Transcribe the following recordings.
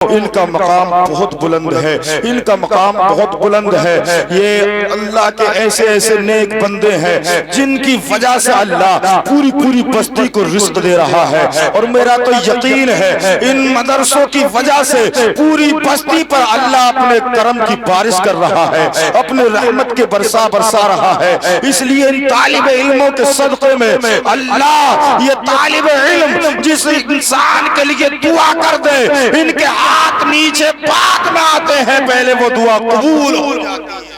ان کا مقام بہت بلند ہے، ان کا مقام بہت بلند ہے۔ یہ اللہ کے ایسے ایسے نیک بندے ہیں جن کی وجہ سے اللہ پوری پوری بستی کو رزق دے رہا ہے، اور میرا تو یقین ہے ان مدرسوں کی وجہ سے پوری بستی پر اللہ اپنے کرم کی بارش کر رہا ہے، اپنے رحمت کے برسا رہا ہے۔ اس لیے ان طالب علموں کے صدقے میں اللہ یہ طالب علم جس انسان کے لیے دعا کر دے، ان کے ہاتھ نیچے بعد میں آتے ہیں، پہلے وہ دعا قبول ہو جاتی ہے۔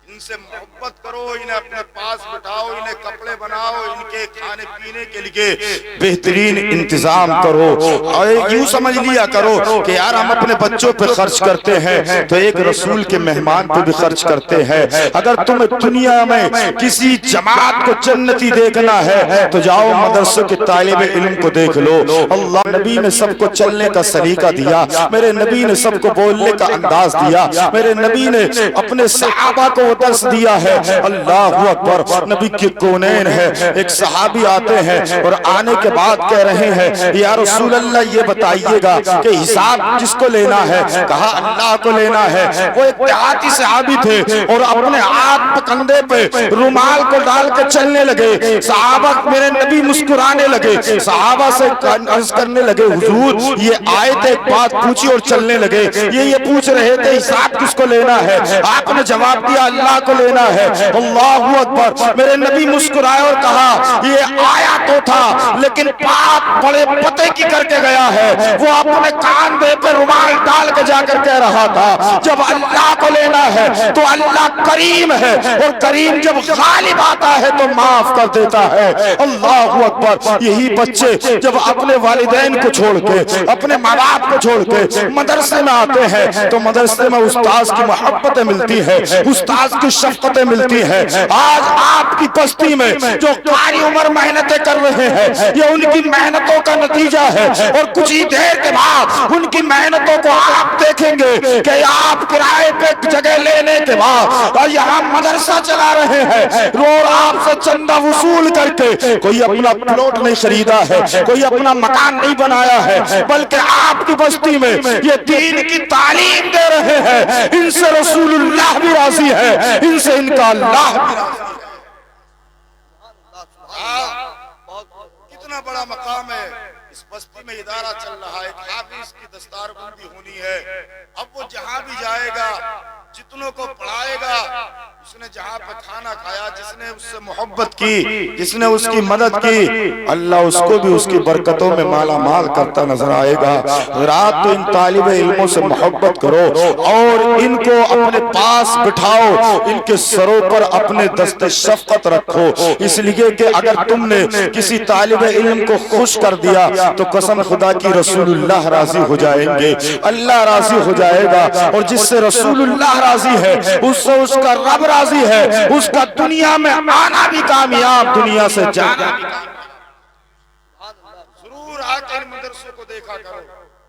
ان سے محبت کرو، انہیں اپنے پاس بٹھاؤ، انہیں کپڑے بناؤ، ان کے کھانے پینے کے لیے بہترین انتظام کرو، اور یوں سمجھ لیا کرو کہ یار ہم اپنے بچوں پہ خرچ کرتے ہیں تو ایک رسول کے مہمان پہ بھی خرچ کرتے ہیں۔ اگر تمہیں دنیا میں کسی جماعت کو جنتی دیکھنا ہے تو جاؤ مدرسوں کے طالب علم کو دیکھ لو۔ اللہ نبی نے سب کو چلنے کا سلیقہ دیا، میرے نبی نے سب کو بولنے کا انداز دیا، میرے نبی نے اپنے صحابہ کو درس دیا ہے۔ اللہ اکبر، نبی کے کونین ہے۔ ایک صحابی آتے ہیں اور آنے کے بعد کہہ رہے ہیں یا رسول اللہ یہ بتائیے گا کہ حساب جس کو لینا ہے؟ کہا اللہ کو لینا ہے۔ وہ ایک دیہاتی صحابی تھے اور اپنے ہاتھ پہ کندھے پہ رومال کو ڈال کے چلنے لگے۔ صحابہ میرے نبی مسکرانے لگے، صحابہ سے عرض کرنے لگے حضور یہ آئے تھے، ایک بات پوچھی اور چلنے لگے۔ یہ پوچھ رہے تھے حساب کس کو لینا ہے؟ آپ نے جواب دیا اللہ کو لینا ہے۔ اللہ اکبر، میرے نبی مسکرائے اور کہا یہ آیا تو تھا لیکن بات بڑے پتے کی کر کے گیا ہے۔ وہ اپنے کاندھے پہ رومال ڈال کے جا کر کہہ رہا تھا جب اللہ کو لینا ہے تو اللہ کریم ہے، اور کریم جب غالب آتا ہے تو معاف کر دیتا ہے۔ اللہ اکبر، یہی بچے جب اپنے والدین کو چھوڑ کے، اپنے ماں باپ کو چھوڑ کے مدرسے میں آتے ہیں تو مدرسے میں استاذ کی محبتیں ملتی ہے، استاذ کی شفقتیں ملتی ہیں۔ آج آپ کی بستی میں جو قاری عمر محنتیں کر رہے ہیں یہ ان کی محنتوں کا نتیجہ ہے، اور کچھ ہی دیر کے بعد ان کی محنتوں کو آپ دیکھیں گے کہ آپ کرائے پہ جگہ لینے کے بعد اور یہاں مدرسہ چلا رہے ہیں، روز آپ سے چندہ وصول کر کے کوئی اپنا پلاٹ نہیں خریدا ہے، کوئی اپنا مکان نہیں بنایا ہے، بلکہ آپ کی بستی میں یہ دین کی تعلیم دے رہے ہیں۔ ان سے رسول اللہ بھی راضی ہے، ان سے ان کا اللہ بھی راضی ہے۔ کتنا بڑا مقام ہے، اس بستی میں ادارہ چل رہا ہے، ایک حافظ کی دستار بندی ہونی ہے۔ اب وہ جہاں بھی جائے گا جتنوں کو پڑھائے گا، اس نے جہاں پہ کھانا کھایا، جس نے اس سے محبت کی، جس نے اس کی مدد کی، اللہ اس کو بھی اس کی برکتوں میں مالا مال کرتا نظر آئے گا۔ رات تو ان طالب علموں سے محبت کرو اور ان کو اپنے پاس بٹھاؤ، ان کے سروں پر اپنے دست شفقت رکھو، اس لیے کہ اگر تم نے کسی طالب علم کو خوش کر دیا تو قسم خدا کی رسول اللہ راضی ہو جائیں گے، اللہ راضی ہو جائے گا، اور جس سے رسول اللہ راضی ہے اس سے اس کا رب راضی ہے، اس کا دنیا میں آنا بھی کامیاب، دنیا سے جانا بھی کامیاب۔ ضرور آ کے ان مدرسوں کو دیکھا کرو،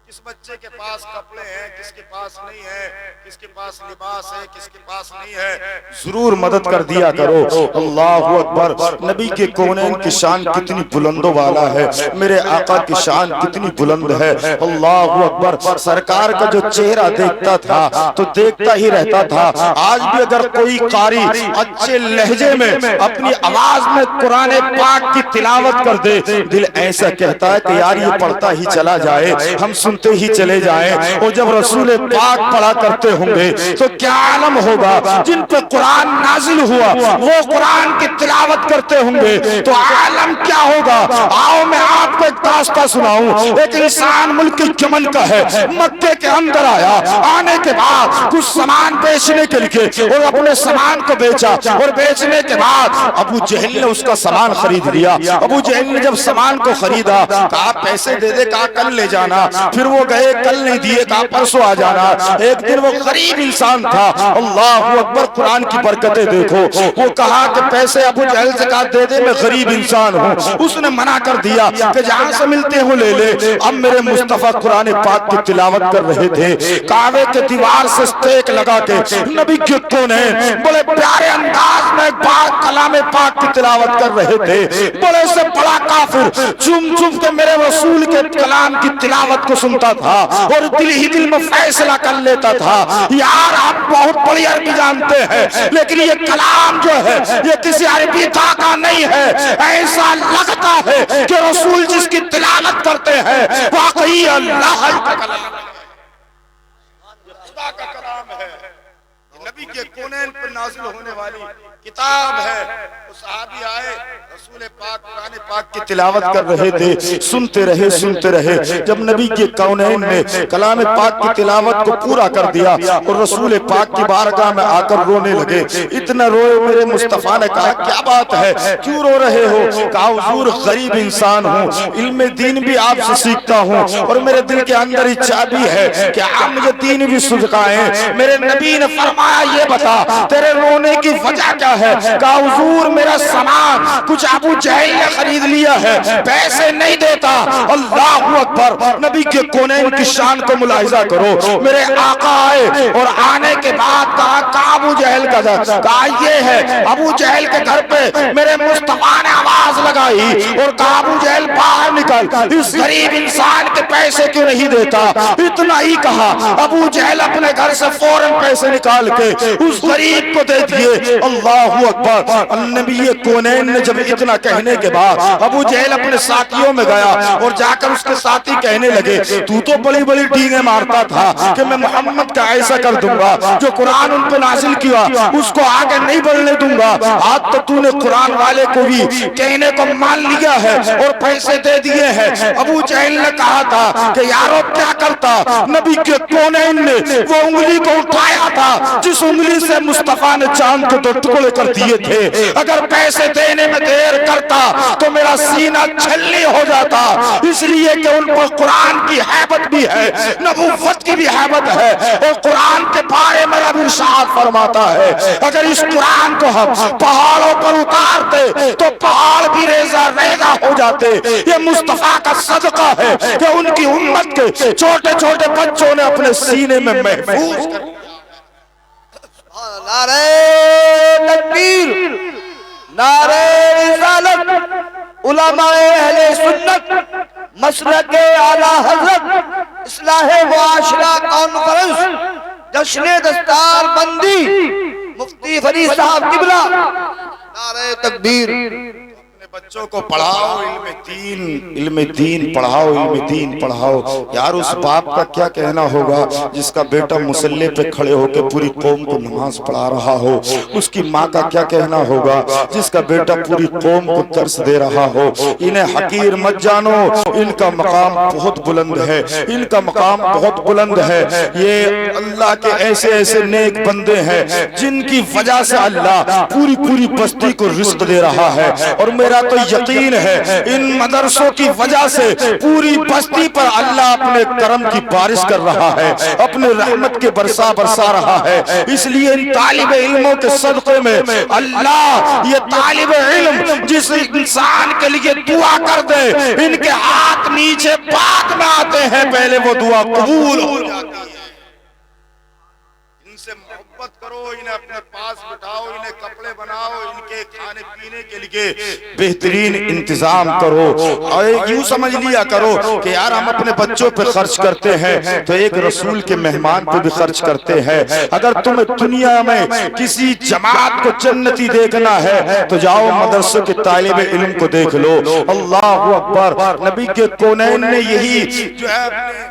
کس بچے کے پاس کپڑے ہیں، کس کے پاس نہیں ہے، کس کے پاس لباس ہے، کس کے پاس نہیں ہے، ضرور مدد کر دیا کرو۔ اللہ اکبر، نبی کے کونین کی شان کتنی بلند و والا ہے، میرے آقا کی شان کتنی بلند ہے۔ اللہ اکبر، سرکار کا جو چہرہ دیکھتا تھا تو دیکھتا ہی رہتا تھا۔ آج بھی اگر کوئی قاری اچھے لہجے میں اپنی آواز میں قرآن پاک کی تلاوت کر دے، دل ایسا کہتا ہے کہ یار یہ پڑھتا ہی چلا جائے، ہم سنتے ہی چلے جائیں۔ اور جب رسول پاک پڑھا کرتے ہوں گے تو کیا عالم ہوگا، جن پہ قرآن نازل ہوا وہ قرآن کی تلاوت کرتے ہوں گے تو عالم کیا ہوگا۔ آؤ میں آپ کو ایک داستہ سناؤں۔ ایک انسان ملک یمن کا ہے، مکے کے اندر آیا، آنے کے بعد کچھ سامان بیچنے کے لیے اور اپنے سامان کو بیچا، اور بیچنے کے بعد ابو جہل نے اس کا سامان خرید لیا۔ ابو جہل نے جب سامان کو خریدا کہا پیسے دے دے، کہا کل لے جانا، پھر وہ گئے کل نہیں دیے، کہا پرسوں آ جانا۔ ایک دن وہ غریب انسان تھا، اللہ اکبر، قرآن کی برکتیں دیکھو، وہ کہا کہ پیسے ابو جہل سے کہا دے دے، میں غریب انسان ہوں، اس نے منع کر دیا کہ جہاں سے ملتے ہو لے لے۔ اب میرے مصطفیٰ قرآن پاک کی تلاوت کر رہے تھے، کعبے کے دیوار سے سٹیک لگا کے نبی کے کونین بڑے پیارے انداز میں پاک کلام پاک کی تلاوت کر رہے تھے۔ بڑے سے بڑا کافر چم چم کے میرے رسول کے کلام کی تلاوت کو سنتا سنتا تھا اور دل ہی دل میں فیصلہ کر لیتا تھا یار آپ بہت بڑی عربی جانتے ہیں لیکن یہ کلام جو ہے یہ کسی عربی تھا کا نہیں ہے. ایسا لگتا ہے کہ رسول جس کی تلاوت کرتے ہیں واقعی اللہ کا کلام ہے, خدا کا کلام ہے, نبی کے کونین پر نازل ہونے والی کتاب ہے. وہ صحابی آئے, رسول پاک قرآن پاک کی تلاوت کر رہے تھے, سنتے رہے. جب نبی کے کونین نے کلام پاک کی تلاوت کو پورا کر دیا اور رسول پاک کی بارگاہ میں آ کر رونے لگے. اتنا روئے, میرے مصطفیٰ نے کہا کیا بات ہے, کیوں رو رہے ہو؟ کہا حضور غریب انسان ہوں, علم دین بھی آپ سے سیکھتا ہوں اور میرے دل کے اندر اچھا بھی ہے کہ آپ مجھے دین بھی سکھائیں. میرے نبی نے فرمایا یہ بتا تیرے رونے کی وجہ کیا ہے؟ کہا حضور میرا سامان کچھ ابو جہل نے خرید لیا ہے, پیسے نہیں دیتا. اللہ اکبر, نبی کے کونین کی شان کو ملاحظہ کرو. میرے آقا آئے اور آنے کے بعد کہا ابو جہل کا گھر, کہا یہ ہے. ابو جہل کے گھر پہ میرے مصطفیٰ نے آواز لگائی اور کہا ابو جہل باہر نکل, اس غریب انسان کے پیسے کیوں نہیں دیتا؟ اتنا ہی کہا, ابو جہل اپنے گھر سے فوراً پیسے نکال کے اس غریب کو دے دیے. اللہ اکبر. النبی کونین نے جب اتنا کہنے کے بعد ابو جہل اپنے ساتھیوں میں گیا اور جا کر اس کے ساتھی کہنے لگے تو بڑی بڑی ڈینگیں مارتا تھا کہ میں محمد کا ایسا کر دوں گا, جو قرآن ان پہ نازل کیا اس کو آگے نہیں بڑھنے دوں گا. آج تو نے قرآن والے کو بھی کہنے کو مان لیا ہے اور پیسے دے دیے ہیں. ابو جہل نے کہا تھا کہ یارو کیا کرتا؟ نبی کے کونین نے وہ انگلی کو اٹھایا تھا جس انگلی سے مصطفیٰ نے چاند کو دو ٹکڑے کر دیے تھے. اگر پیسے دینے میں دیر کرتا تو میرا سینہ چھلنی ہو جاتا, اس لیے کہ ان پر قرآن کی حیبت بھی ہے, نبوت کی بھی حیبت ہے. اور قرآن کے بارے میں رب ارشاد فرماتا ہے اگر اس قرآن کو ہم پہاڑوں پر اتارتے تو پہاڑ بھی ریزہ ریزہ ہو جاتے. یہ مصطفیٰ کا صدقہ ہے کہ ان کی امت کے چھوٹے چھوٹے بچوں نے اپنے سینے میں محفوظ کر دیا. نعرہ تکبیر, نعرہ رسالت, علماء اہل سنت, مسلک اعلی حضرت, اصلاح معاشرہ کانفرنس, جشن دستار بندی, مفتی فرید صاحب قبلہ. نعرہ تکبیر. بچوں کو پڑھاؤ علم دین پڑھاؤ, علم دین پڑھاؤ. یار اس باپ کا کیا کہنا ہوگا جس کا بیٹا مصلی پہ کھڑے ہو کے پوری قوم کو نماز پڑھا رہا ہو؟ اس کی ماں کا کیا کہنا ہوگا جس کا بیٹا پوری قوم کو درس دے رہا ہو؟ انہیں حقیر مت جانو, ان کا مقام بہت بلند ہے, ان کا مقام بہت بلند ہے. یہ اللہ کے ایسے ایسے نیک بندے ہیں جن کی وجہ سے اللہ پوری بستی کو رزق دے رہا ہے. اور میرا تو یقین ہے ان مدرسوں کی وجہ سے پوری بستی پر اللہ اپنے کرم کی بارش کر رہا ہے, اپنے رحمت کے برسا رہا ہے. اس لیے ان طالب علموں کے صدقے میں اللہ یہ طالب علم جس انسان کے لیے دعا کر دے, ان کے ہاتھ نیچے بعد میں آتے ہیں, پہلے وہ دعا قبول ہو جاتی ہے. ان سے محبت کرو, انہیں اپنے پاس بٹھاؤ, انہیں کپڑے بناؤ, ان کے کھانے پینے کے لیے بہترین انتظام کرو. اور یوں سمجھ لیا کرو کہ یار ہم اپنے بچوں پہ خرچ کرتے ہیں تو ایک رسول کے مہمان پہ بھی خرچ کرتے ہیں. اگر تمہیں دنیا میں کسی جماعت کو جنتی دیکھنا ہے تو جاؤ مدرسے کے طالب علم کو دیکھ لو. اللہ اکبر. نبی کے کونین نے یہی جو ہے اپنے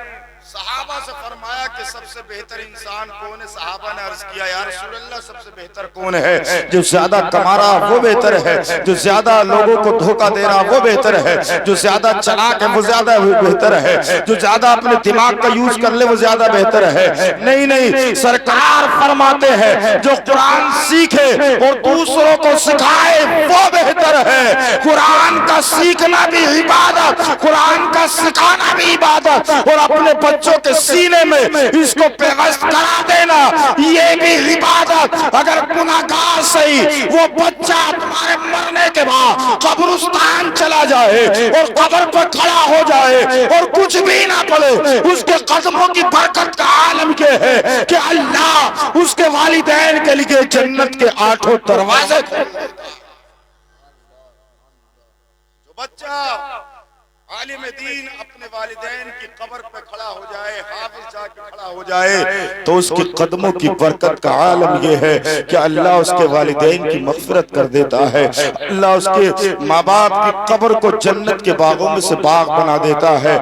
صحابہ سے فرمایا کہ سب سے بہتر انسان کون ہے؟ صحابہ نے عرض کیا یا رسول اللہ سب سے بہتر کون ہے؟ جو زیادہ کما رہا وہ بہتر ہے, جو زیادہ لوگوں کو دھوکہ دے رہا وہ بہتر ہے, جو زیادہ چلاک ہے وہ زیادہ بہتر ہے, جو زیادہ اپنے دماغ کا یوز کر لے وہ زیادہ بہتر ہے. نہیں, سرکار فرماتے ہیں جو قرآن سیکھے اور دوسروں کو سکھائے وہ بہتر ہے. قرآن کا سیکھنا بھی عبادت, قرآن کا سکھانا بھی عبادت, اور اپنے بچوں کے سینے میں اس کو پیوست کرا دینا یہ بھی عبادت. اگر گناہگار صحیح وہ بچہ تمہارے مرنے کے بعد قبرستان چلا جائے اور قبر پر کھڑا ہو جائے اور کچھ بھی نہ پڑے, اس کے قدموں کی برکت کا عالم یہ ہے کہ اللہ اس کے والدین کے لیے جنت کے 8 دروازے کھول دیتا ہے. جو بچہ عالم دین اپنے والدین کی قبر پہ کھڑا ہو جائے، حافظ جا کے کھڑا ہو جائے تو اس کے قدموں کی برکت کا عالم یہ ہے کہ اللہ اس کے والدین کی مغفرت کر دیتا ہے، اللہ اس کے ماں باپ کی قبر کو جنت کے باغوں میں سے باغ بنا دیتا ہے۔